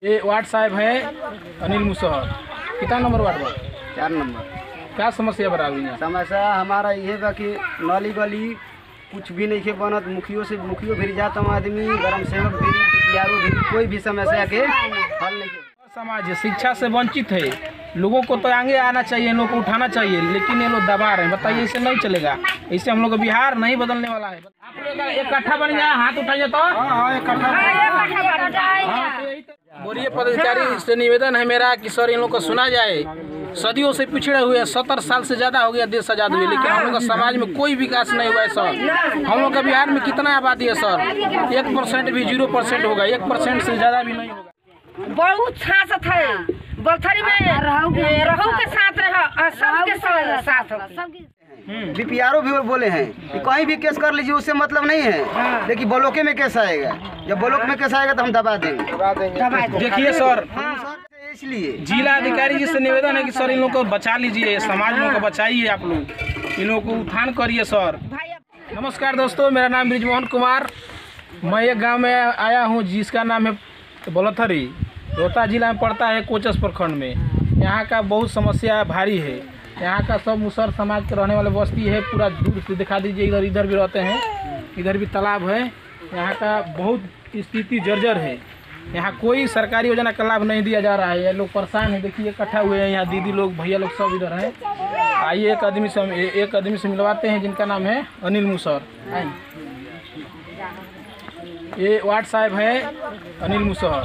ये वार्ड साहब है अनिल मुसहर। कितना नंबर वार्ड बा? 4 नंबर। क्या समस्या बड़ा हुई है? समस्या हमारा ये बा कि नली गली कुछ भी नहीं के बनत। मुखियो भी जाता आदमी, गरम सेवक भी, यारो भी, कोई भी समस्या के हल नहीं के। समाज शिक्षा से वंचित है, लोगों को तो आगे आना चाहिए, इन लोगों को उठाना चाहिए, लेकिन ये लोग दबा रहे हैं। बताइए, इससे नहीं चलेगा। इससे हम लोग का बिहार नहीं बदलने वाला है। आप लोग इकट्ठा बन जाए, हाथ उठाइए तो बोलिए। पदाधिकारी से निवेदन है मेरा कि सर इन लोग को सुना जाए। सदियों से पिछड़े हुए, 70 साल से ज्यादा हो गया देश आजाद हुए, लेकिन हम लोग का समाज में कोई विकास नहीं हुआ है सर। हम लोग का बिहार में कितना आबादी है सर? 1% भी 0% होगा, 1% से ज्यादा भी नहीं होगा। बहुत छाछत है बलथरी में रहू के साथ रह सबके साथ बीपीआरओ भी बोले हैं कि कहीं भी केस कर लीजिए, उससे मतलब नहीं है, लेकिन ब्लॉके में केस आएगा। जब ब्लॉक में केस आएगा तो हम दबा देंगे। देखिए सर, इसलिए जिला अधिकारी जी से निवेदन है कि सर इन लोग को बचा लीजिए, समाज लोगों को बचाइए, आप लोग इन लोगों को उत्थान करिए सर। नमस्कार दोस्तों, मेरा नाम ब्रिजमोहन कुमार। मैं एक गाँव में आया हूँ जिसका नाम है बलथरी, रोहता जिला में पड़ता है, कोचस प्रखंड में। यहाँ का बहुत समस्या भारी है। यहाँ का सब मुसहर समाज के रहने वाले बस्ती है। पूरा दूर से दिखा दीजिए, इधर भी रहते हैं, इधर भी तालाब है। यहाँ का बहुत स्थिति जर्जर है। यहाँ कोई सरकारी योजना का लाभ नहीं दिया जा रहा है। ये लोग परेशान हैं। देखिए इकट्ठा हुए हैं यहाँ, दीदी लोग, भैया लोग सब इधर हैं। आइए एक आदमी से मिलवाते हैं जिनका नाम है अनिल मुसहर। ये वार्ड साहब है अनिल मुसहर।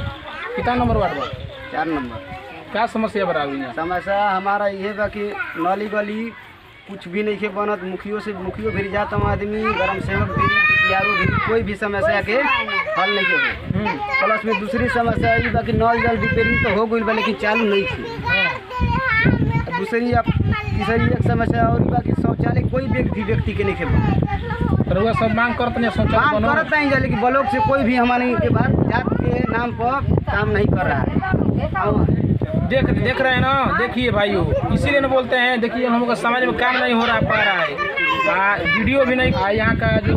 कितना नंबर वार्ड बा? 4 नंबर। क्या समस्या बड़ा हुई है? समस्या हमारा ये बा कि नली गली कुछ भी नहीं के बनत। मुखियो भी जाता आदमी, गरम सेवक भी, यारो भी, कोई भी समस्या के हल नहीं के। प्लस में दूसरी समस्या ये बा कि नल जल रिपेयरिंग तो हो गई बा, लेकिन चालू नहीं थी। तीसरी एक समस्या और बा कि शौचालय कोई व्यक्ति के नहीं के बना। सब मांग करते हैं, काम करते हैं, लेकिन ब्लॉक से कोई भी हमारे के बाद जात के नाम पर काम नहीं कर रहा है। देख रहे हैं ना, देखिए भाइयों, इसीलिए ना बोलते हैं। देखिए हम लोग का समाज में काम नहीं हो पा रहा है। वीडियो भी नहीं, यहाँ का जो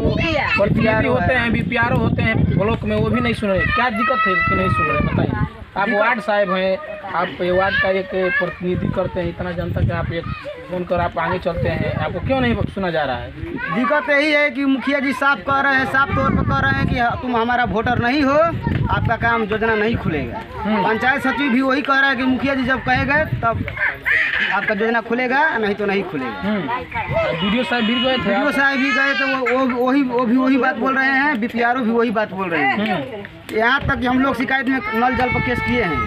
प्रतिनिधि होते हैं, बीपीआरओ होते हैं ब्लॉक में, वो भी नहीं सुन रहे। क्या दिक्कत है कि नहीं सुन रहे? बताइए। आप वार्ड साहब हैं, आप वार्ड का एक प्रतिनिधि करते हैं, इतना जनता के आप एक फोन कर आप आगे चलते हैं, आपको क्यों नहीं सुना जा रहा है? दिक्कत यही है कि मुखिया जी साफ कह रहे हैं, साफ तौर पर कह रहे हैं कि तुम हमारा वोटर नहीं हो, आपका काम योजना नहीं खुलेगा। पंचायत सचिव भी वही कह रहा है कि मुखिया जी जब कहेंगे तब आपका योजना खुलेगा, नहीं तो नहीं खुलेगा। वीडियो साहब भी गए थे, वीडियो साहब भी गए तो वो भी बात बोल रहे हैं, बीपीआरओ भी वही बात बोल रहे हैं। यहाँ तक कि हम लोग शिकायत में नल जल पर केस किए हैं,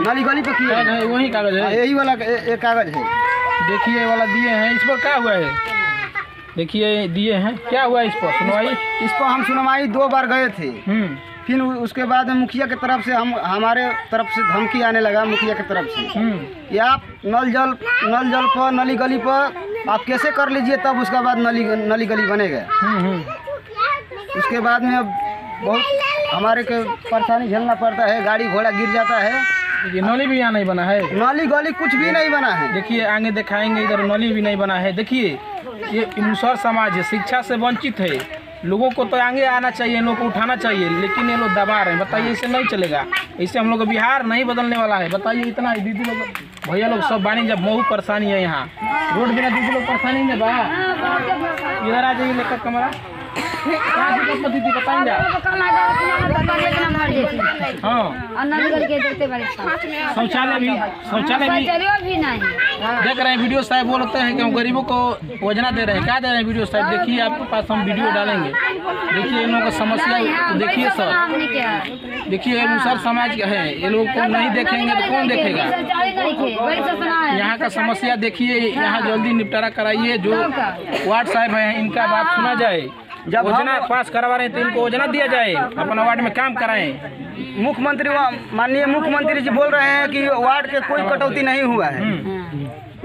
नली गली पर किए हैं। वही कागज है, यही वाला एक कागज है। देखिए ये वाला दिए हैं। इस पर क्या हुआ है? देखिए दिए हैं, क्या हुआ है इस पर सुनवाई? इस पर हम सुनवाई 2 बार गए थे। फिर उसके बाद मुखिया की तरफ से हमारे तरफ से धमकी आने लगा, मुखिया की तरफ से कि आप नल जल पर, नली गली पर आप कैसे कर लीजिए, तब उसके बाद नली गली बनेगा। उसके बाद में अब बहुत हमारे को परेशानी झेलना पड़ता है, गाड़ी घोड़ा गिर जाता है। ये नली भी यहाँ नहीं बना है, नली गली कुछ भी नहीं बना है। देखिए आगे दिखाएंगे, इधर नली भी नहीं बना है। देखिए ये मुसहर समाज है, शिक्षा से वंचित है, लोगों को तो आगे आना चाहिए, इन लोगों को उठाना चाहिए, लेकिन ये लोग दबा रहे हैं। बताइए, इससे नहीं चलेगा। इससे हम लोग का बिहार नहीं बदलने वाला है। बताइए, इतना दीदी लोग, भैया लोग सब बानी, जब बहुत परेशानी है यहाँ, रोड बिना दीदी लोग परेशानी में बा। इधर आ जाइए लेकर कमरा। दीदी बताएंगे। शौचालय भी नहीं देख रहे हैं। वीडियो साहब बोलते हैं कि हम गरीबों को योजना दे रहे हैं। क्या दे रहे हैं वीडियो साहब? देखिए आपके पास हम वीडियो डालेंगे। देखिए इन लोगों का समस्या देखिए सर। देखिए ये मुसहर समाज का है, ये लोग को नहीं देखेंगे तो कौन देखेगा? यहाँ का समस्या देखिए, यहाँ जल्दी निपटारा कराइए। जो वार्ड साहब हैं इनका बात सुना जाए। जब योजना पास करवा रहे हैं तो इनको योजना दिया जाए, अपना वार्ड में काम कराएं। मुख्यमंत्री, माननीय मुख्यमंत्री जी बोल रहे हैं कि वार्ड के कोई कटौती नहीं हुआ है,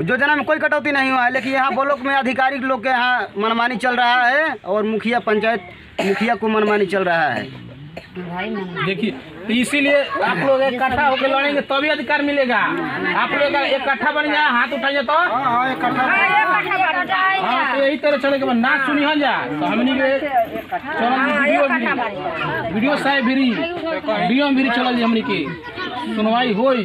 योजना में कोई कटौती नहीं हुआ है, लेकिन यहाँ ब्लॉक में अधिकारी लोग के यहाँ मनमानी चल रहा है और पंचायत मुखिया को मनमानी चल रहा है। देखिए इसीलिए आप लोग इकट्ठा होकर लड़ेंगे तभी अधिकार मिलेगा। आप लोग इकट्ठा बन जाए, हाथ उठाइए तो यही तरह चलेगा। ना सुनी हो जा तो हमनी के वीडियो साहब भी चल हमनी के सुनवाई हुई।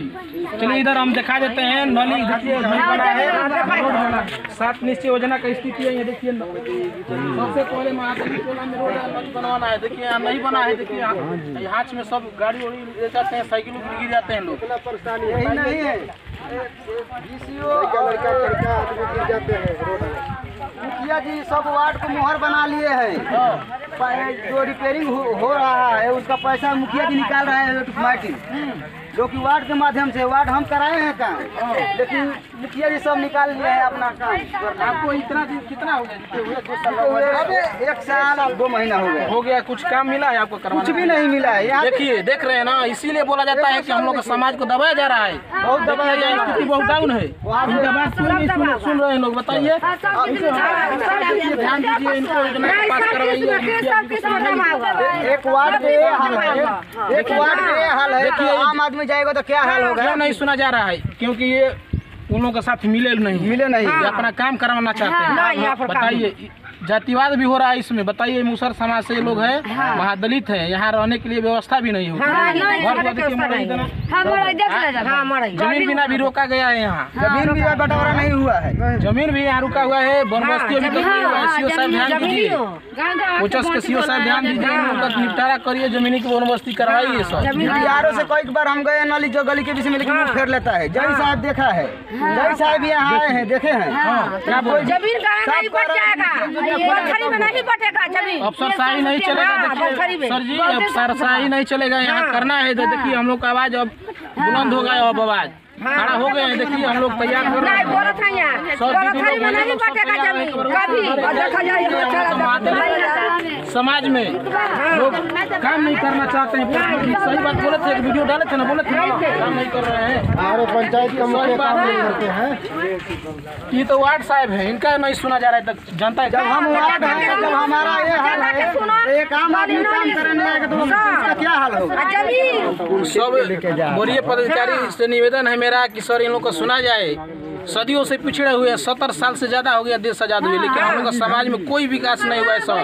चलिए इधर हम दिखा देते हैं। नली देखिए नहीं बना है, रोड बना। 7 निश्चय योजना का स्थिति है। ये देखिए सबसे पहले महादलित टोला में रोड नली बनवाना है। देखिए यहाँ नहीं बना है। देखिए हाथ में सब गाड़ी उड़ी ले जाते हैं, साइकिल गिर जाते हैं लोग। यही नहीं है, मुखिया जी सब वार्ड को मोहर बना लिए हैं। जो रिपेयरिंग हो रहा है उसका पैसा मुखिया जी निकाल रहे हैं ऑटोमेटिक, जो कि वार्ड के माध्यम से। वार्ड हम कराए हैं काम, लेकिन मुखिया जी सब निकाल लिए हैं अपना काम। आपको इतना दिन कितना हो गया? 1 साल 2 महीना हो गया। कुछ काम मिला है आपको करवाने? कुछ भी नहीं मिला है। यहाँ देखिए देख रहे हैं ना, इसीलिए बोला जाता है कि हम लोग समाज को दबाया जा रहा है। बहुत दबाया जा रहा है, स्थिति बहुत डाउन है। इनका बात सुन रहे हैं लोग। बताइए, ध्यान दीजिए, इनको योजना पास करवाइए। एक वार्ड पे ये हाल है, एक वार्ड पे ये हाल है। देखिए आम आदमी जाएगा तो क्या हाल होगा? क्यों नहीं सुना जा रहा है? क्योंकि ये उन लोगों के साथ मिले नहीं। ये अपना काम करवाना चाहते हैं। बताइए, जातिवाद भी हो रहा है इसमें। बताइए, मुसर समाज से लोग हैं, महादलित हैं, यहाँ रहने के लिए व्यवस्था भी नहीं होती। जमीन बिना भी रोका गया है। यहाँ जमीन भी बंटवारा नहीं हुआ है। जमीन भी यहाँ रुका हुआ है। बनबस्ती अभी तक नहीं हुआ है। सीओ साहब ध्यान दीजिए, कोचस के सीओ साहब ध्यान दीजिए, इन लोगों का निपटारा करिए, जमीनी की बनबस्ती करवाइए। सब बिहारों से कई बार हम गए नली जो गली के विषय में, लेकिन फेर लेता है। जय साहब देखा है, जय साहब यहाँ आए हैं, देखे हैं। जमीन नहीं बट जाएगा, बलथरी में नहीं बटेगा जमीन। अफसरशाही नहीं चलेगा। देखिए सर जी, अफसरशाही नहीं चलेगा। यहाँ करना है। देखिए हम लोग का आवाज अब बुलंद हो गया। अब आवाज खड़ा हो गए हैं। देखिए हम लोग तैयार हो रहे हैं। समाज में लोग काम नहीं करना चाहते हैं। सही बात बोले थे, एक वीडियो डाले थे ना, बोले थे काम नहीं कर रहे हैं। हमारे पंचायत का मुखिया काम नहीं करते हैं। ये तो वार्ड साहब है, इनका नहीं सुना जा रहा है। तक जनता है, जब हम वार्ड है, जब हमारा ये हाल है, एक आम आदमी काम करने आएगा तो उसका क्या हाल होगा? सब वरीय पदाधिकारी से निवेदन है मेरा कि सर इन लोग को सुना जाए। सदियों से पिछड़े हुए, 70 साल से ज्यादा हो गया देश आजाद हुए, लेकिन हम लोग का समाज में कोई विकास नहीं हुआ है सर।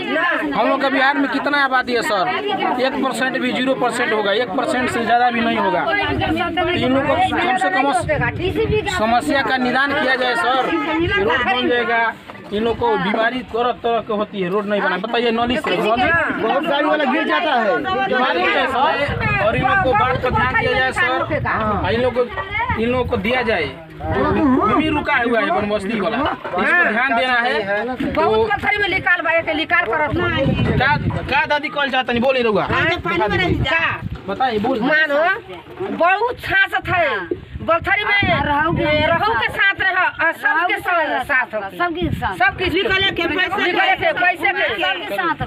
हम लोग का बिहार में कितना आबादी है सर? 1% भी 0% होगा, 1% से ज्यादा भी नहीं होगा। इन लोग को कम से कम समस्या का निदान किया जाए सर। रोड बन जाएगा। इन लोग को बीमारी तरह की होती है, रोड नहीं बना। बताइए, नली से बहुत गाड़ी वाला गिर जाता है, बीमारी है सर। और इन लोग को बाढ़ पर ध्यान दिया जाए सर। इन लोग को दिया जाए। भी रुका हुआ है बनबस्ती वाला, इसको ध्यान देना है। बहुत पत्थरी में लिकाल भाई के लिकाल करत का दादी कॉल जाता नहीं बोले रहुआ। बताइए, बोल। मानो बहुत छासत है। बलथरी में रहू के साथ रह, सबके साथ सबके निकले के पैसे सबके साथ।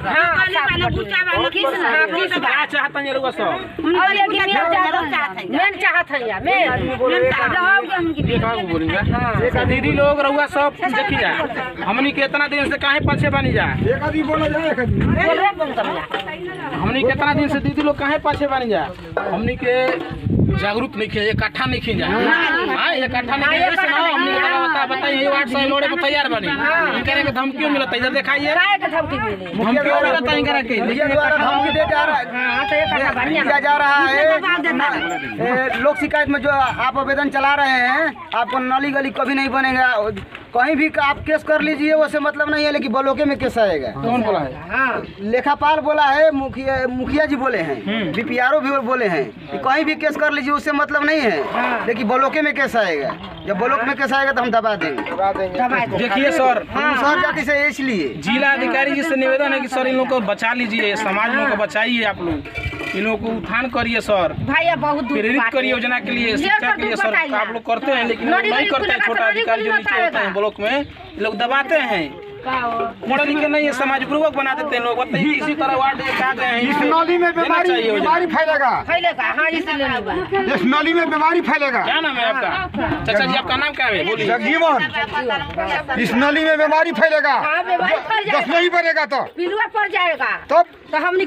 क्या चाहता है रहुआ सब? मेन चाहत है या मेन दीदी लोग रहुआ सब देखी जाए। हमनी के इतना दिन से काहे पीछे बनी जाए? हमनी कितना दिन से दीदी लोग काहे पाछे बनी जाए? हमनी के जागरूक नहीं किया, इकट्ठा नहीं किया। हाँ, इकट्ठा नहीं किया। हमने बता बताइए, वार्ड साहब लोड़े पर तैयार बनी। इनके के धमकियों मिलता है, इधर दिखाइए धमकियों मिलता है इनके के। लेकिन धमकी दिया जा रहा है। लोक शिकायत में जो आप आवेदन चला रहे हैं, आपको नली गली कभी नहीं बनेगा। कहीं भी आप केस कर लीजिए, वैसे मतलब नहीं है, लेकिन ब्लॉके में केस आएगा। कौन बोला है? लेखापाल बोला है, मुखिया जी बोले हैं, बीपीआरओ भी बोले हैं कि कहीं भी केस कर लीजिए, उससे मतलब नहीं है, लेकिन ब्लॉके में केस आएगा। जब ब्लॉक में केस आएगा तो हम दबा देंगे। देखिए सर, सर जाति से इसलिए जिला अधिकारी जी से निवेदन है कि सर इन लोग को बचा लीजिए, समाज लोग को बचाइए। आप लोग इन लोग को उत्थान करिए सर, भैया बहुत प्रेरित करिए योजना के लिए, शिक्षा के लिए। सर आप लोग करते हैं, लेकिन नहीं करते हैं। छोटा अधिकारी जो नीचे होते हैं ब्लॉक में, लोग दबाते हैं। पढ़े लिखे नहीं है, समाज पूर्वक बना देते हैं लोग। बताइए, इसी तरह वार्ड आ गए हैं। इस नली में बीमारी फैलेगा। हाँ, इसलिए इस नली में बीमारी फैलेगा। क्या नाम है आपका? चाचा जी, आपका नाम क्या है? बोलिए। जगजीवन। इस नली में बीमारी फैलेगा, दस नहीं पड़ेगा तो पिलुआ पड़ जाएगा, तो हमने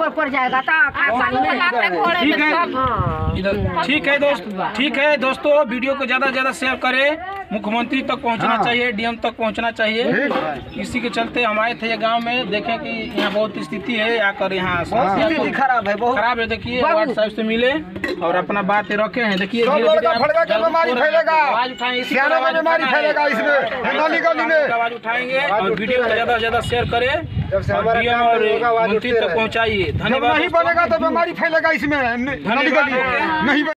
पड़ जाएगा। ठीक है दोस्त, ठीक है दोस्तों, वीडियो को ज्यादा से ज्यादा शेयर करें। मुख्यमंत्री तक पहुंचना चाहिए, डीएम तक पहुंचना चाहिए। इसी के चलते हम आए थे ये गांव में, देखें कि यहाँ बहुत स्थिति है, आकर यहाँ स्थिति खराब है, बहुत खराब है। देखिए वार्ड साहब से मिले और अपना बात रखे हैं। देखिए बीमारी फैलेगा, आवाज उठाएंगे, बीमारी फैलेगा इसमें, गली गली में आवाज उठाएंगे और वीडियो को ज्यादा से ज्यादा शेयर करें और डीएम और मंत्री तक पहुँचाइए। धन्यवाद। नहीं बनेगा तो बीमारी फैलेगा इसमें, धन्यवाद। नहीं